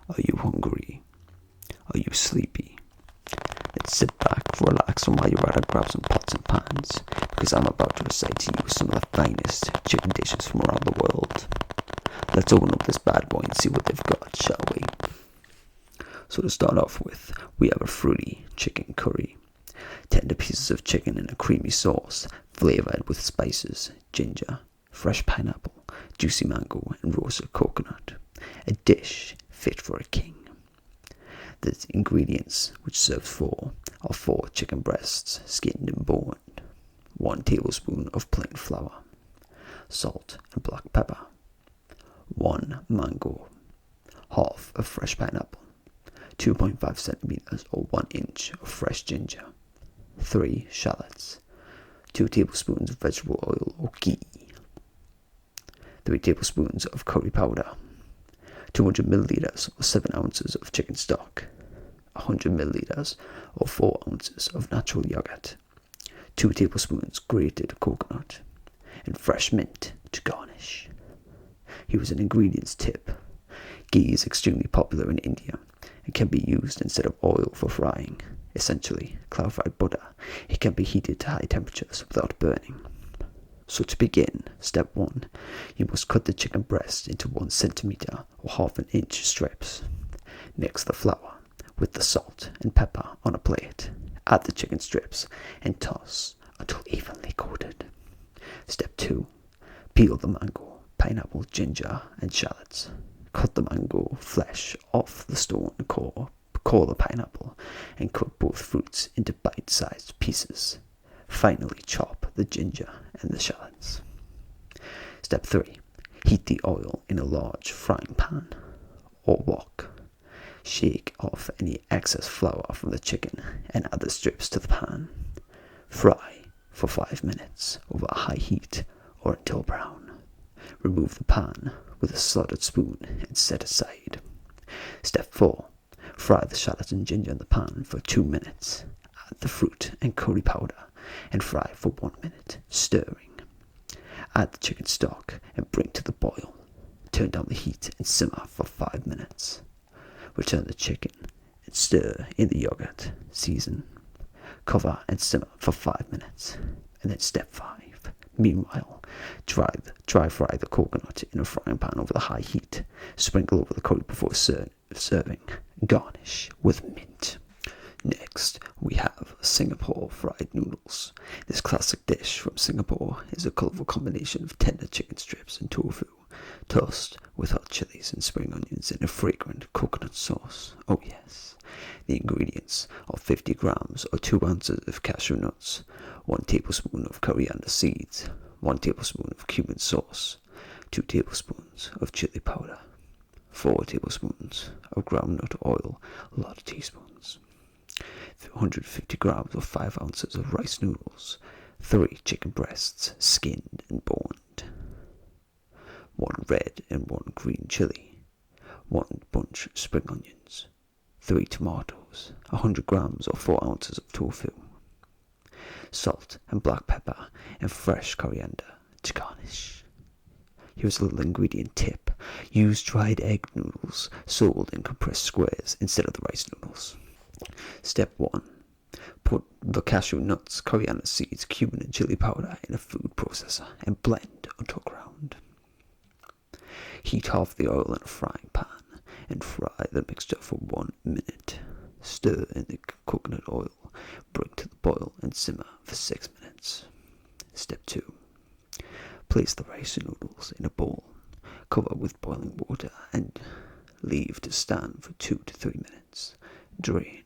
Are you hungry? Are you sleepy? Then sit back, relax, and while you're at it, grab some pots and pans, because I'm about to recite to you some of the finest chicken dishes from around the world. Let's open up this bad boy and see what they've got, shall we? So to start off with, we have a fruity chicken curry. Tender pieces of chicken in a creamy sauce, flavored with spices, ginger, fresh pineapple, juicy mango, and roasted coconut. A dish fit for a king. The ingredients which serves for are 4 chicken breasts, skinned and boned, 1 tablespoon of plain flour, salt and black pepper, 1 mango, half a fresh pineapple, 2.5 centimeters or 1 inch of fresh ginger, 3 shallots, 2 tablespoons of vegetable oil or ghee, 3 tablespoons of curry powder, 200 milliliters or 7 ounces of chicken stock, 100 milliliters or 4 ounces of natural yogurt, 2 tablespoons grated coconut, and fresh mint to garnish. Here's an ingredients tip. Ghee is extremely popular in India and can be used instead of oil for frying. Essentially, clarified butter. It can be heated to high temperatures without burning. So to begin, step 1, you must cut the chicken breast into 1 centimeter or half an inch strips. Mix the flour with the salt and pepper on a plate. Add the chicken strips and toss until evenly coated. Step 2, peel the mango, pineapple, ginger, and shallots. Cut the mango flesh off the stone core the pineapple, and cut both fruits into bite-sized pieces. Finally, chop the ginger and the shallots. Step 3. Heat the oil in a large frying pan or wok. Shake off any excess flour from the chicken and add the strips to the pan. Fry for 5 minutes over a high heat or until brown. Remove the pan with a slotted spoon and set aside. Step 4. Fry the shallots and ginger in the pan for 2 minutes. Add the fruit and curry powder and fry for 1 minute, stirring. Add the chicken stock and bring to the boil. Turn down the heat and simmer for 5 minutes. Return the chicken and stir in the yogurt. Season. Cover and simmer for 5 minutes. And then step 5. Meanwhile, dry fry the coconut in a frying pan over the high heat. Sprinkle over the curry before serving. Garnish with mint. Next, we have Singapore fried noodles. This classic dish from Singapore is a colorful combination of tender chicken strips and tofu, tossed with hot chilies and spring onions in a fragrant coconut sauce. Oh yes. The ingredients are 50 grams or 2 ounces of cashew nuts, 1 tablespoon of coriander seeds, 1 tablespoon of cumin sauce, 2 tablespoons of chili powder, 4 tablespoons of groundnut oil, a lot of teaspoons, 150 grams or 5 ounces of rice noodles, 3 chicken breasts, skinned and boned, 1 red and 1 green chili, 1 bunch of spring onions, 3 tomatoes, 100 grams or 4 ounces of tofu, salt and black pepper, and fresh coriander to garnish. Here's a little ingredient tip. Use dried egg noodles sold in compressed squares instead of the rice noodles. Step 1. Put the cashew nuts, coriander seeds, cumin, and chili powder in a food processor and blend until ground. Heat half the oil in a frying pan and fry the mixture for 1 minute. Stir in the coconut oil, bring to the boil, and simmer for 6 minutes. Step 2. Place the rice noodles in a bowl, cover with boiling water, and leave to stand for 2 to 3 minutes. Drain.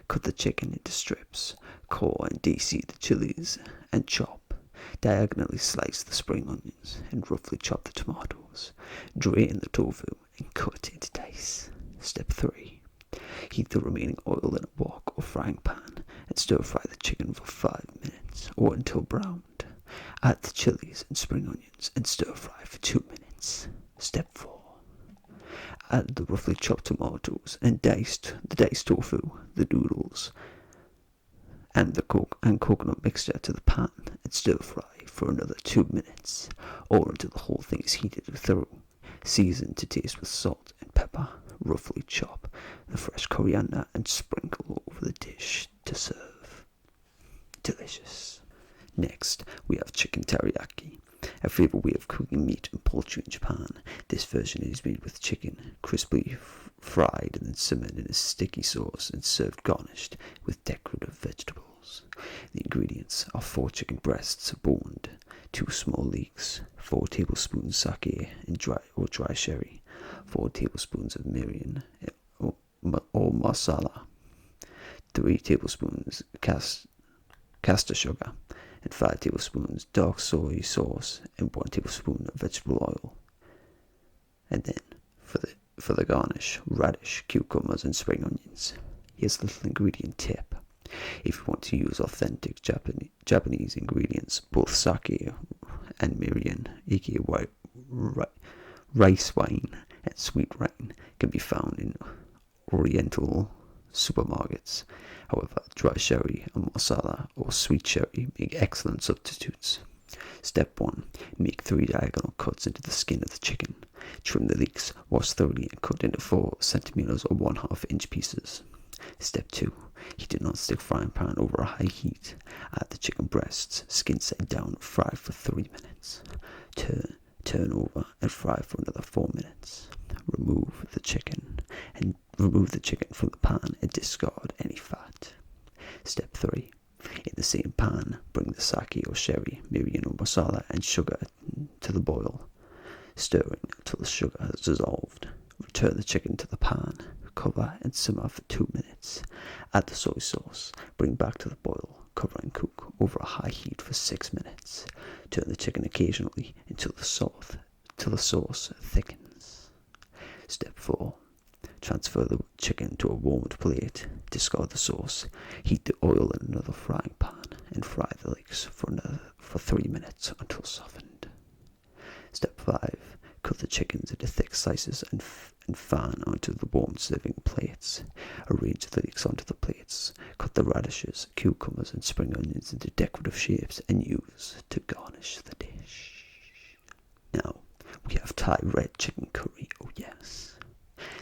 Cut the chicken into strips, core and de-seed the chilies, and chop. Diagonally slice the spring onions and roughly chop the tomatoes. Drain the tofu and cut into dice. Step 3. Heat the remaining oil in a wok or frying pan and stir fry the chicken for 5 minutes or until browned. Add the chilies and spring onions and stir fry for 2 minutes. Step 4. Add the roughly chopped tomatoes and the diced tofu, the noodles, and the coconut mixture to the pan and stir fry for another 2 minutes or until the whole thing is heated through. Season to taste with salt and pepper. roughly chop the fresh coriander and sprinkle over the dish to serve. Delicious. Next, we have chicken teriyaki, a favorite way of cooking meat and poultry in Japan. This version is made with chicken, crisply fried and then simmered in a sticky sauce and served garnished with decorative vegetables. The ingredients are 4 chicken breasts boned, 2 small leeks, 4 tablespoons sake and dry sherry, 4 tablespoons of mirin or masala, 3 tablespoons caster sugar, and 5 tablespoons dark soy sauce and 1 tablespoon of vegetable oil. And then, for the garnish, radish, cucumbers, and spring onions. Here's a little ingredient tip. If you want to use authentic Japanese ingredients, both sake and mirin, aka rice wine and sweet wine, can be found in Oriental supermarkets. However, dry sherry and masala or sweet sherry make excellent substitutes. Step 1. Make 3 diagonal cuts into the skin of the chicken. Trim the leeks, wash thoroughly, and cut into 4 centimeters or 1/2 inch pieces. Step 2. Heat a non-stick frying pan over a high heat. Add the chicken breasts, skin side down, fry for 3 minutes. Turn over and fry for another 4 minutes. Remove the chicken from the pan and discard any fat. Step 3. In the same pan, bring the sake or sherry, mirin or masala, and sugar to the boil, stirring until the sugar has dissolved. Return the chicken to the pan, cover and simmer for 2 minutes. Add the soy sauce, bring back to the boil, cover and cook over a high heat for 6 minutes. Turn the chicken occasionally until the sauce thickens. Step 4. Transfer the chicken to a warmed plate, discard the sauce, heat the oil in another frying pan, and fry the leeks for 3 minutes until softened. Step 5. Cut the chickens into thick slices and fan onto the warmed serving plates. Arrange the leeks onto the plates. Cut the radishes, cucumbers, and spring onions into decorative shapes and use to garnish the dish. Now, we have Thai red chicken curry. Oh yes.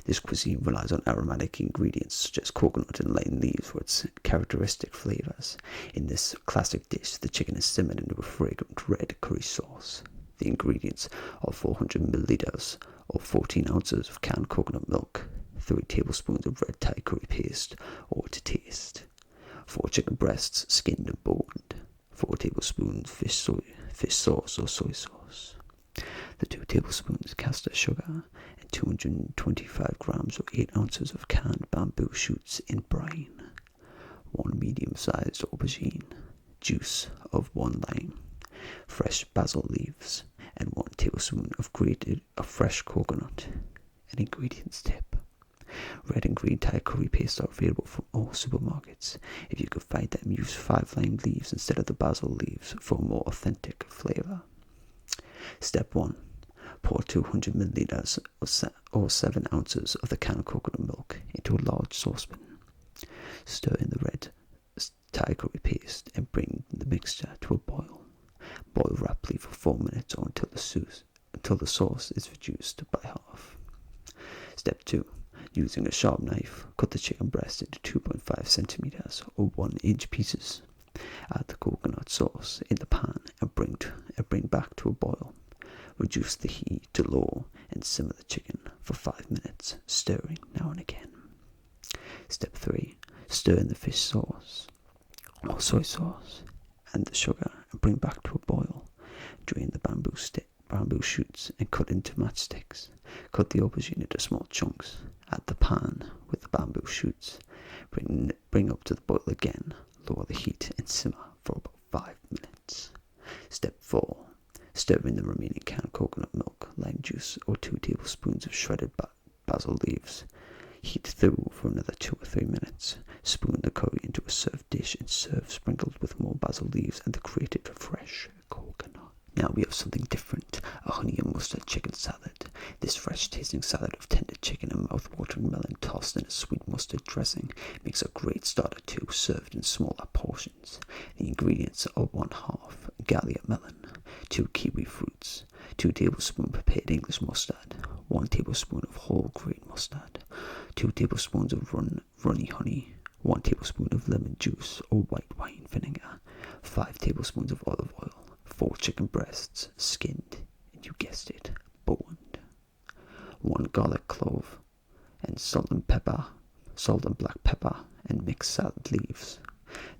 This cuisine relies on aromatic ingredients such as coconut and lime leaves for its characteristic flavors. In this classic dish, the chicken is simmered into a fragrant red curry sauce. The ingredients are 400 milliliters or 14 ounces of canned coconut milk, 3 tablespoons of red Thai curry paste or to taste, 4 chicken breasts skinned and boned, 4 tablespoons fish sauce or soy sauce, the 2 tablespoons caster sugar, and 225 grams or 8 ounces of canned bamboo shoots in brine, 1 medium-sized aubergine, juice of 1 lime, fresh basil leaves, and 1 tablespoon of grated fresh coconut. An ingredients tip. Red and green Thai curry paste are available from all supermarkets. If you could find them, use 5 lime leaves instead of the basil leaves for a more authentic flavor. Step 1. Pour 200 milliliters or 7 ounces of the canned coconut milk into a large saucepan. Stir in the red Thai curry paste and bring the mixture to a boil. Boil rapidly for 4 minutes or until the sauce is reduced by half. Step 2. Using a sharp knife, cut the chicken breast into 2.5 centimeters or 1 inch pieces. Add the coconut sauce in the pan and bring back to a boil. Reduce the heat to low and simmer the chicken for 5 minutes, stirring now and again. Step 3. Stir in the fish sauce or soy sauce and the sugar and bring back to a boil. Drain the bamboo shoots and cut into matchsticks. Cut the aubergine into small chunks. Add the pan with the bamboo shoots. Bring up to the boil again. Lower the heat and simmer for about 5 minutes. Step 4. Stir in the remaining canned coconut milk, lime juice, or 2 tablespoons of shredded basil leaves. Heat through for another 2 or 3 minutes. Spoon the curry into a served dish and serve sprinkled with more basil leaves and the grated fresh coconut. Now we have something different, a honey and mustard chicken salad. This fresh-tasting salad of tender chicken and mouth-watering melon tossed in a sweet mustard dressing makes a great starter too, served in smaller portions. The ingredients are 1/2 Gallia melon, 2 kiwi fruits, 2 tablespoons prepared English mustard, 1 tablespoon of whole grain mustard, 2 tablespoons of runny honey, 1 tablespoon of lemon juice or white wine vinegar, 5 tablespoons of olive oil, 4 chicken breasts, skinned, and you guessed it, boned, 1 garlic clove, and salt and black pepper, and mixed salad leaves.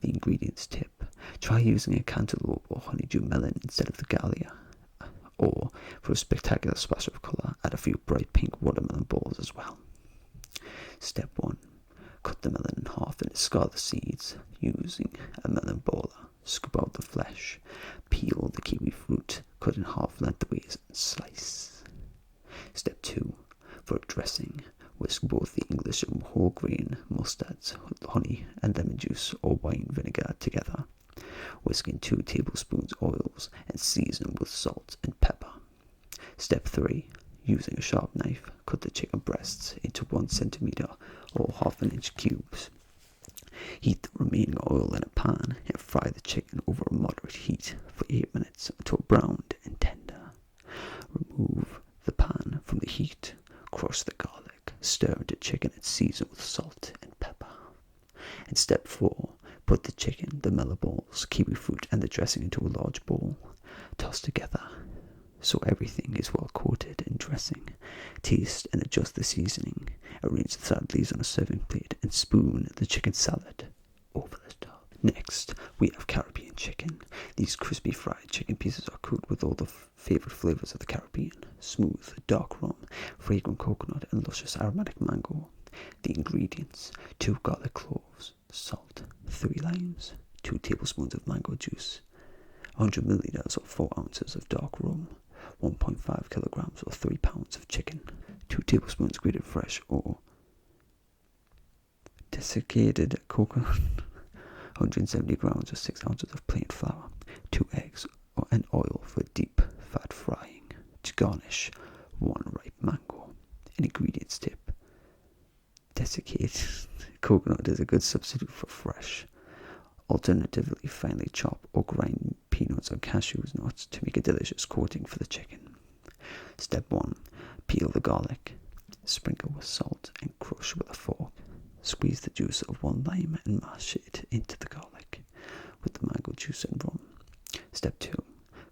The ingredients tip: try using a cantaloupe or honeydew melon instead of the Gallia. Or, for a spectacular splash of colour, add a few bright pink watermelon balls as well. Step 1. Cut the melon in half and discard the seeds using a melon baller. Scoop out the flesh. Peel the kiwi fruit, cut in half lengthways, and slice. Step 2. For a dressing, whisk both the English and whole grain mustards, honey, and lemon juice or wine vinegar together. Whisk in 2 tablespoons oils and season with salt and pepper. Step 3. Using a sharp knife, cut the chicken breasts into 1 centimeter or half an inch cubes. Heat the remaining oil in a pan and fry the chicken over a moderate heat for 8 minutes until browned and tender. Remove the pan from the heat, crush the garlic, stir into chicken and season with salt and pepper. And step 4. Put the chicken, the melon balls, kiwi fruit, and the dressing into a large bowl. Toss together so everything is well coated in dressing. Taste and adjust the seasoning. Arrange the salad leaves on a serving plate and spoon the chicken salad over the top. Next, we have Caribbean chicken. These crispy fried chicken pieces are cooked with all the favorite flavors of the Caribbean: smooth, dark rum, fragrant coconut, and luscious aromatic mango. The ingredients: 2 garlic cloves, salt, 3 limes, 2 tablespoons of mango juice, 100 milliliters or 4 ounces of dark rum, 1.5 kilograms or 3 pounds of chicken, 2 tablespoons grated fresh or desiccated coconut, 170 grams or 6 ounces of plain flour, 2 eggs and oil for deep fat frying. To garnish, 1 ripe mango. An ingredients tip: desiccated coconut is a good substitute for fresh. Alternatively, finely chop or grind peanuts or cashew nuts to make a delicious coating for the chicken. Step 1. Peel the garlic. Sprinkle with salt and crush with a fork. Squeeze the juice of 1 lime and mash it into the garlic with the mango juice and rum. Step 2.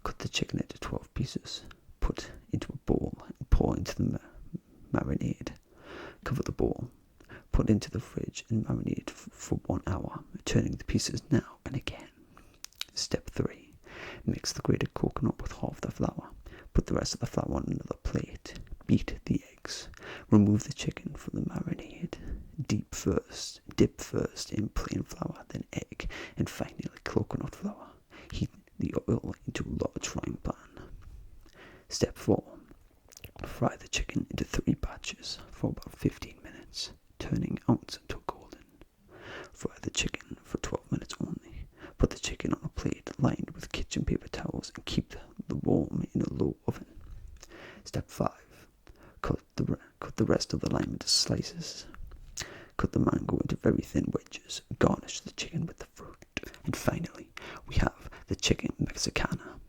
Cut the chicken into 12 pieces. Put into a bowl and pour into the marinade. Cover the bowl. Put into the fridge and marinate for 1 hour, turning the pieces now and again. Step 3. Mix the grated coconut with half the flour. Put the rest of the flour on another plate. Beat the eggs. Remove the chicken from the marinade. Dip first in plain flour, then egg, and finally coconut flour. Heat the oil into a large frying pan. Step 4. Fry the chicken into 3 batches for about 15 minutes, turning out until golden. Fry the chicken for 12 minutes only. Put the chicken on a plate lined with kitchen paper towels and keep the warm in a low oven. Step 5. Cut the rest of the lime into slices. Cut the mango into very thin wedges. Garnish the chicken with the fruit. And finally, we have the chicken mexicana.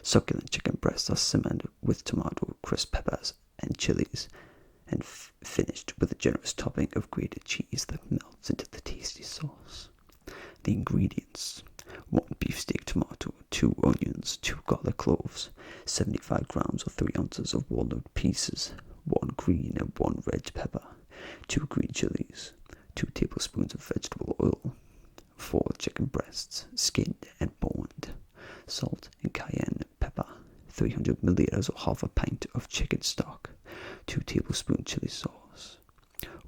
Succulent chicken breasts are simmered with tomato, crisp peppers, and chilies, and finished with a generous topping of grated cheese that melts into the tasty sauce. The ingredients: 1 beefsteak tomato, 2 onions, 2 garlic cloves, 75 grams or 3 ounces of walnut pieces, 1 green and 1 red pepper, 2 green chilies, 2 tablespoons of vegetable oil, 4 chicken breasts, skinned and boned, salt and cayenne pepper, 300 milliliters or half a pint of chicken stock, 2 tablespoons chili sauce,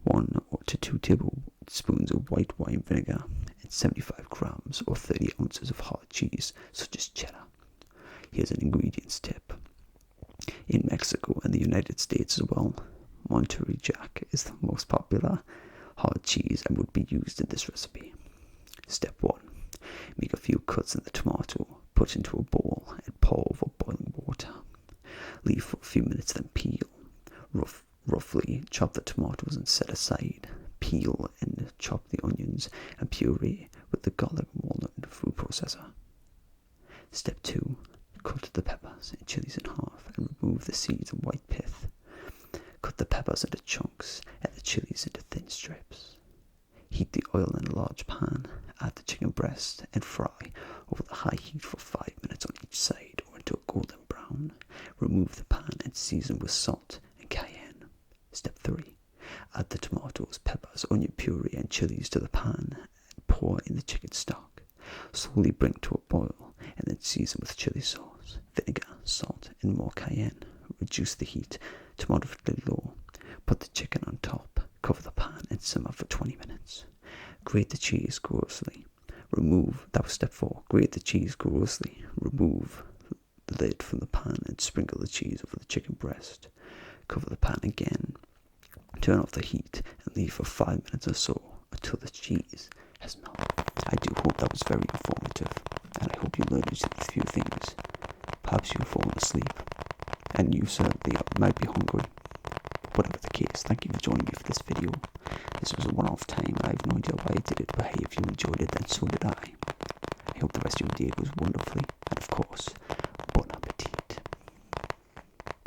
1 to 2 tablespoons of white wine vinegar, and 75 grams or 30 ounces of hard cheese, such as cheddar. Here's an ingredients tip. In Mexico and the United States as well, Monterey Jack is the most popular hard cheese and would be used in this recipe. Step 1. Make a few cuts in the tomato, put into a bowl, and pour over boiling water. Leave for a few minutes, then peel. Roughly chop the tomatoes and set aside. Peel and chop the onions and puree with the garlic and walnut in the food processor. Step 2. Cut the peppers and chilies in half and remove the seeds and white pith. Cut the peppers into chunks, add the chilies into thin strips. Heat the oil in a large pan, add the chicken breast, and fry over the high heat for 5 minutes on each side or until golden brown. Remove the pan and season with salt and cayenne. Step 3. Add the tomatoes, peppers, onion puree, and chilies to the pan and pour in the chicken stock. Slowly bring to a boil and then season with chili sauce, vinegar, salt, and more cayenne. Reduce the heat to moderately low. Put the chicken on top, cover the pan, and simmer for 20 minutes. Grate the cheese grossly. That was step 4. Grate the cheese grossly. Remove the lid from the pan and sprinkle the cheese over the chicken breast. Cover the pan again. Turn off the heat and leave for 5 minutes or so until the cheese has melted. I do hope that was very informative, and I hope you learned a few things. Perhaps you've fallen asleep, and you certainly might be hungry. Whatever the case, thank you for joining me for this video. This was a one-off time. I have no idea why I did it, but hey, if you enjoyed it, then so did I. I hope the rest of your day goes wonderfully.